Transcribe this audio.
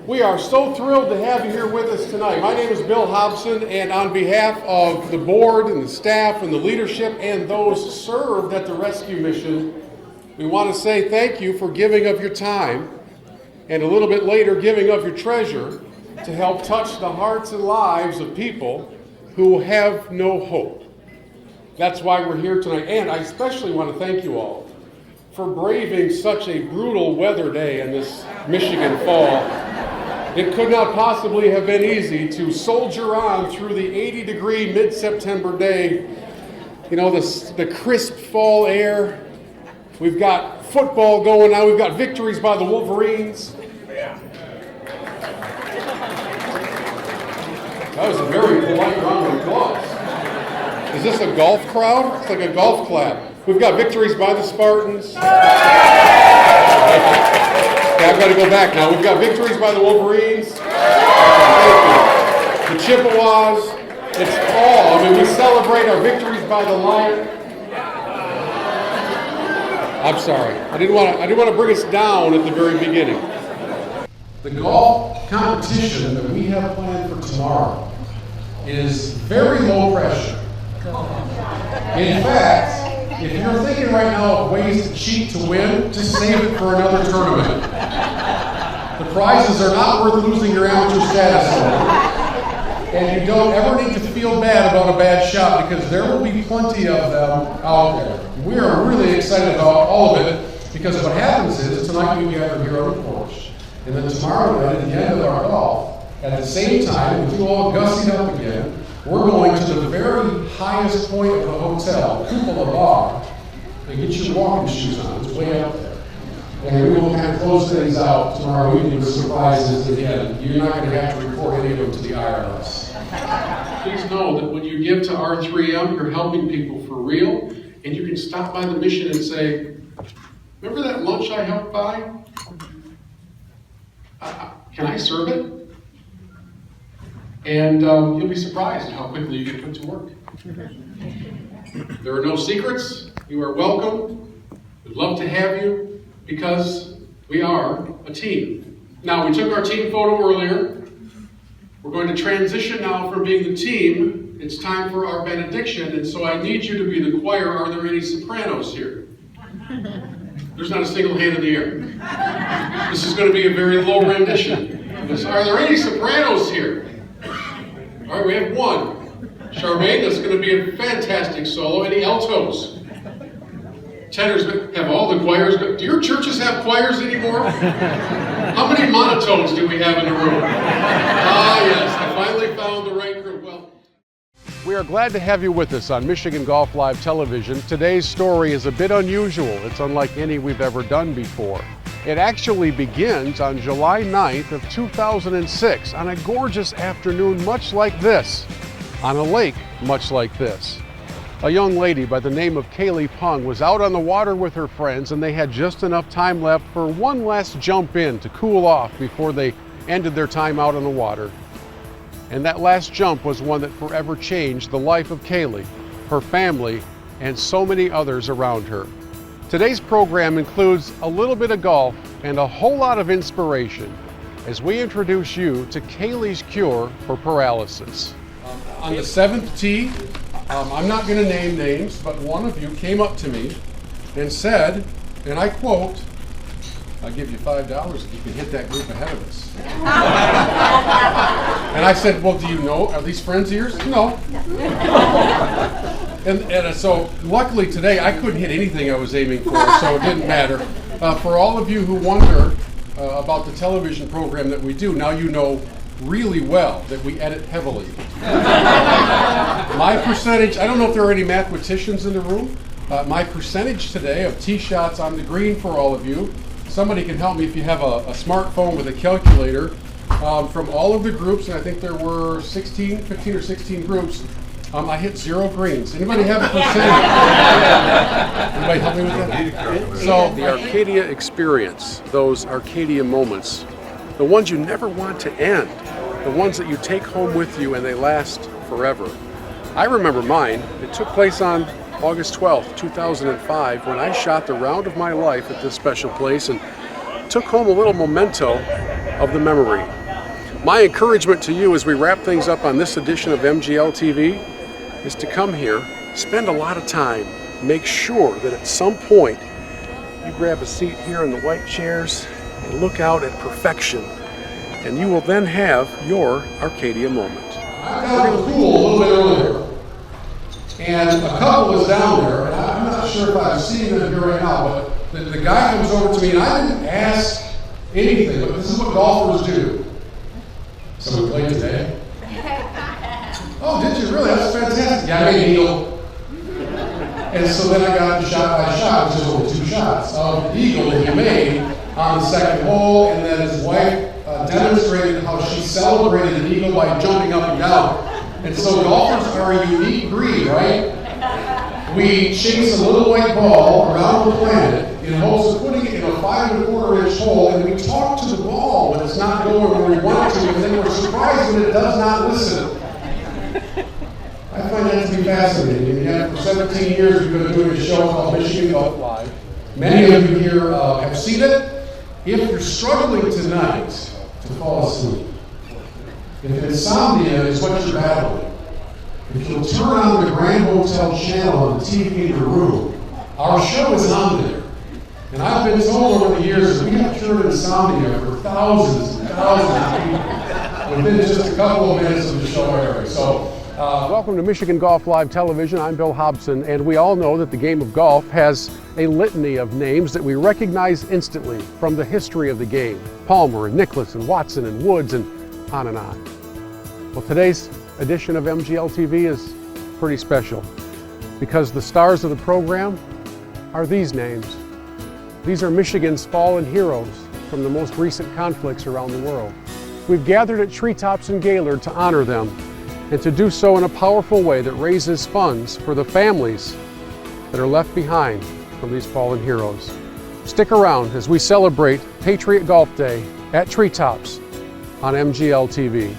We are so thrilled to have you here with us tonight. My name is Bill Hobson, and on behalf of the board and the staff and the leadership and those served at the rescue mission, we want to say thank you for giving of your time and a little bit later giving of your treasure to help touch the hearts and lives of people who have no hope. That's why we're here tonight, and I especially want to thank you all for braving such a brutal weather day in this Michigan fall. It could not possibly have been easy to soldier on through the 80-degree mid-September day. You know, the crisp fall air. We've got football going now. We've got victories by the Wolverines. That was a very polite round of applause. Is this a golf crowd? It's like a golf clap. We've got victories by the Spartans. Okay, I've got to go back now. We've got victories by the Wolverines. The Chippewas. It's fall. I mean, we celebrate our victories by the Lion. I'm sorry. I didn't want to bring us down at the very beginning. The golf competition that we have planned for tomorrow is very low pressure. In fact, if you're thinking right now of ways to cheat to win, just save it for another tournament. The prizes are not worth losing your amateur status over. And you don't ever need to feel bad about a bad shot because there will be plenty of them out there. We are really excited about all of it because what happens is tonight we gather here on the porch, and then tomorrow night at the end of our golf, at the same time, with you all gussied up again, we're going to the very highest point of the hotel, the cupola bar, and get your walking shoes on. It's way up there. And we will kind of close things out tomorrow evening with surprises again. You're not going to have to report any of them to the IRS. Please know that when you give to R3M, you're helping people for real, and you can stop by the mission and say, remember that lunch I helped buy? Can I serve it? And you'll be surprised at how quickly you get put to work. There are no secrets. You are welcome. We'd love to have you because we are a team. Now, we took our team photo earlier. We're going to transition now from being the team. It's time for our benediction, and so I need you to be the choir. Are there any sopranos here? There's not a single hand in the air. This is going to be a very low rendition. Are there any sopranos here? All right, we have one. Charmaine, that's going to be a fantastic solo. Any altos? Tenors, have all the choirs. Do your churches have choirs anymore? How many monotones do we have in the room? Ah, yes, I finally found the right group. Well, we are glad to have you with us on Michigan Golf Live Television. Today's story is a bit unusual. It's unlike any we've ever done before. It actually begins on July 9th of 2006 on a gorgeous afternoon much like this, on a lake much like this. A young lady by the name of Kaylee Pung was out on the water with her friends, and they had just enough time left for one last jump in to cool off before they ended their time out on the water. And that last jump was one that forever changed the life of Kaylee, her family, and so many others around her. Today's program includes a little bit of golf and a whole lot of inspiration as we introduce you to Kaylee's cure for paralysis. On the 7th tee, I'm not going to name names, but one of you came up to me and said, and I quote, "I'll give you $5 if you can hit that group ahead of us." And I said, "Well, do you know, are these friends of yours?" "No." And so luckily today I couldn't hit anything I was aiming for, so it didn't matter. For all of you who wonder about the television program that we do, now you know really well that we edit heavily. My percentage, I don't know if there are any mathematicians in the room, my percentage today of tee shots on the green for all of you, somebody can help me if you have a smartphone with a calculator, from all of the groups, and I think there were 15 or 16 groups, I hit 0 greens. Anybody have a percentage? Anybody help me with that? So the Arcadia experience, those Arcadia moments, the ones you never want to end, the ones that you take home with you and they last forever. I remember mine. It took place on August 12th, 2005, when I shot the round of my life at this special place and took home a little memento of the memory. My encouragement to you as we wrap things up on this edition of MGL TV is to come here, spend a lot of time, make sure that at some point you grab a seat here in the white chairs and look out at perfection, and you will then have your Arcadia moment. I got to the pool a little bit earlier, and a couple was down there, and I'm not sure if I've seen them here right now, but the guy comes over to me, and I didn't ask anything, but this is what golfers do. So we played today. Oh, did you really? That's fantastic. Yeah, I made an eagle. And so then I got shot by shot, which is only 2 shots of the eagle that he made on the second hole, and then his wife demonstrated how she celebrated an eagle by jumping up and down. And so golfers are a unique breed, right? We chase a little white ball around the planet in hopes of putting it in a 5¼ inch hole, and we talk to the ball when it's not going where we want it to, and then we're surprised when it does not listen. I find that to be fascinating. And yet, for 17 years, we've been doing a show called Michigan Golf Live. Many of you here have seen it. If you're struggling tonight to fall asleep, if insomnia is what you're battling, if you'll turn on the Grand Hotel channel on the TV in your room, our show is on there. And I've been told over the years that we have cured insomnia for thousands and thousands of people within just a couple of minutes of the show airing. So, welcome to Michigan Golf Live Television. I'm Bill Hobson, and we all know that the game of golf has a litany of names that we recognize instantly from the history of the game. Palmer and Nicklaus and Watson and Woods and on and on. Well, today's edition of MGL TV is pretty special because the stars of the program are these names. These are Michigan's fallen heroes from the most recent conflicts around the world. We've gathered at Treetops in Gaylord to honor them, and to do so in a powerful way that raises funds for the families that are left behind from these fallen heroes. Stick around as we celebrate Patriot Golf Day at Treetops on MGL TV.